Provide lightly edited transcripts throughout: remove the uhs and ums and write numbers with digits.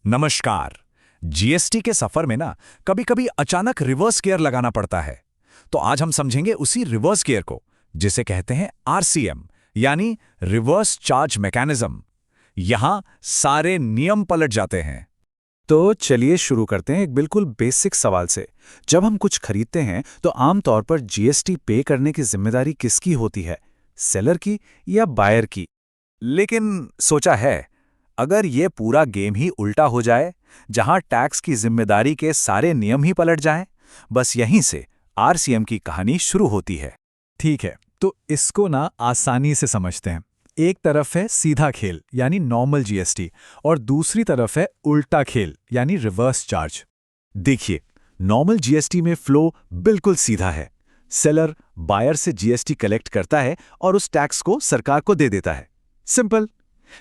नमस्कार। जीएसटी के सफर में ना कभी कभी अचानक रिवर्स गियर लगाना पड़ता है। तो आज हम समझेंगे उसी रिवर्स गियर को, जिसे कहते हैं आरसीएम, यानी रिवर्स चार्ज मैकेनिज्म। यहां सारे नियम पलट जाते हैं। तो चलिए शुरू करते हैं एक बिल्कुल बेसिक सवाल से। जब हम कुछ खरीदते हैं तो आमतौर पर जीएसटी पे करने की जिम्मेदारी किसकी होती है, सेलर की या बायर की? लेकिन सोचा है, अगर ये पूरा गेम ही उल्टा हो जाए, जहां टैक्स की जिम्मेदारी के सारे नियम ही पलट जाएं, बस यहीं से आरसीएम की कहानी शुरू होती है। ठीक है, तो इसको ना आसानी से समझते हैं। एक तरफ है सीधा खेल यानी नॉर्मल जीएसटी और दूसरी तरफ है उल्टा खेल यानी रिवर्स चार्ज। देखिए, नॉर्मल जीएसटी में फ्लो बिल्कुल सीधा है। सेलर बायर से जीएसटी कलेक्ट करता है और उस टैक्स को सरकार को दे देता है। सिंपल।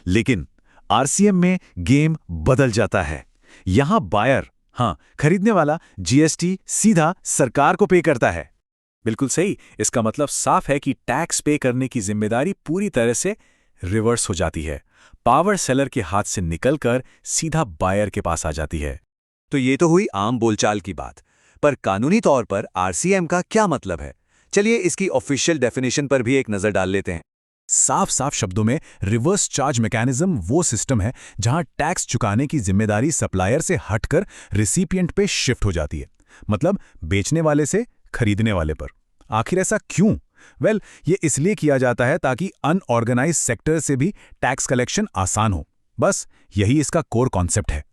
लेकिन आरसीएम में गेम बदल जाता है। यहां बायर, खरीदने वाला, जीएसटी सीधा सरकार को पे करता है। बिल्कुल सही। इसका मतलब साफ है कि टैक्स पे करने की जिम्मेदारी पूरी तरह से रिवर्स हो जाती है। पावर सेलर के हाथ से निकलकर सीधा बायर के पास आ जाती है। तो ये तो हुई आम बोलचाल की बात, पर कानूनी तौर पर आरसीएम का क्या मतलब है? चलिए इसकी ऑफिशियल डेफिनेशन पर भी एक नजर डाल लेते हैं। साफ साफ शब्दों में रिवर्स चार्ज मैकेनिज्म वो सिस्टम है जहां टैक्स चुकाने की जिम्मेदारी सप्लायर से हटकर रिसिपिएंट पे शिफ्ट हो जाती है, मतलब बेचने वाले से खरीदने वाले पर। आखिर ऐसा क्यों? ये इसलिए किया जाता है ताकि अनऑर्गेनाइज सेक्टर से भी टैक्स कलेक्शन आसान हो। बस यही इसका कोर कॉन्सेप्ट है।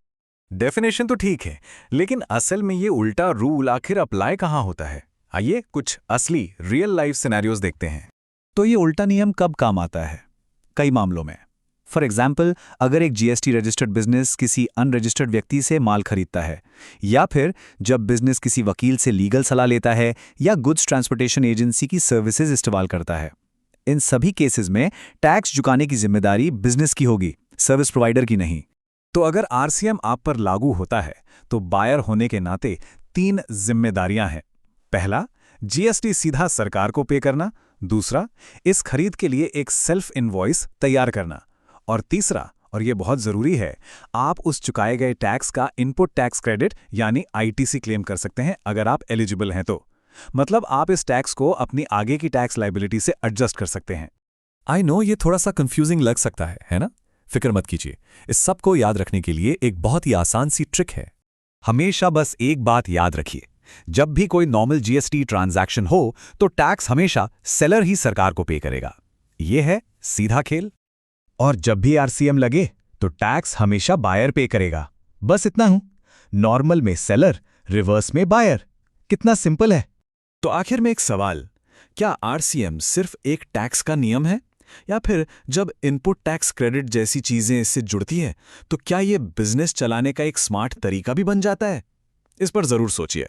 डेफिनेशन तो ठीक है, लेकिन असल में ये उल्टा रूल आखिर अप्लाई कहां होता है? आइए कुछ असली रियल लाइफ सिनेरियोज देखते हैं। तो ये उल्टा नियम कब काम आता है? कई मामलों में। फॉर एग्जाम्पल, अगर एक जीएसटी रजिस्टर्ड बिजनेस किसी अनरजिस्टर्ड व्यक्ति से माल खरीदता है, या फिर जब बिजनेस किसी वकील से लीगल सलाह लेता है या गुड्स ट्रांसपोर्टेशन एजेंसी की सर्विसेज इस्तेमाल करता है। इन सभी केसेस में टैक्स चुकाने की जिम्मेदारी बिजनेस की होगी, सर्विस प्रोवाइडर की नहीं। तो अगर आरसीएम आप पर लागू होता है तो बायर होने के नाते 3 जिम्मेदारियां हैं। पहला, जीएसटी सीधा सरकार को पे करना। दूसरा, इस खरीद के लिए एक सेल्फ इनवॉइस तैयार करना। और तीसरा, और ये बहुत जरूरी है, आप उस चुकाए गए टैक्स का इनपुट टैक्स क्रेडिट यानी आईटीसी क्लेम कर सकते हैं अगर आप एलिजिबल हैं तो। मतलब आप इस टैक्स को अपनी आगे की टैक्स लायबिलिटी से एडजस्ट कर सकते हैं। आई नो ये थोड़ा सा कंफ्यूजिंग लग सकता है ना? फिक्र मत कीजिए, इस सब को याद रखने के लिए एक बहुत ही आसान सी ट्रिक है। हमेशा बस एक बात याद रखिए, जब भी कोई नॉर्मल जीएसटी ट्रांजैक्शन हो तो टैक्स हमेशा सेलर ही सरकार को पे करेगा। यह है सीधा खेल। और जब भी आरसीएम लगे तो टैक्स हमेशा बायर पे करेगा। बस इतना हूं, नॉर्मल में सेलर, रिवर्स में बायर। कितना सिंपल है। तो आखिर में एक सवाल, क्या आरसीएम सिर्फ एक टैक्स का नियम है, या फिर जब इनपुट टैक्स क्रेडिट जैसी चीजें इससे जुड़ती हैं तो क्या ये बिजनेस चलाने का एक स्मार्ट तरीका भी बन जाता है? इस पर जरूर सोचिए।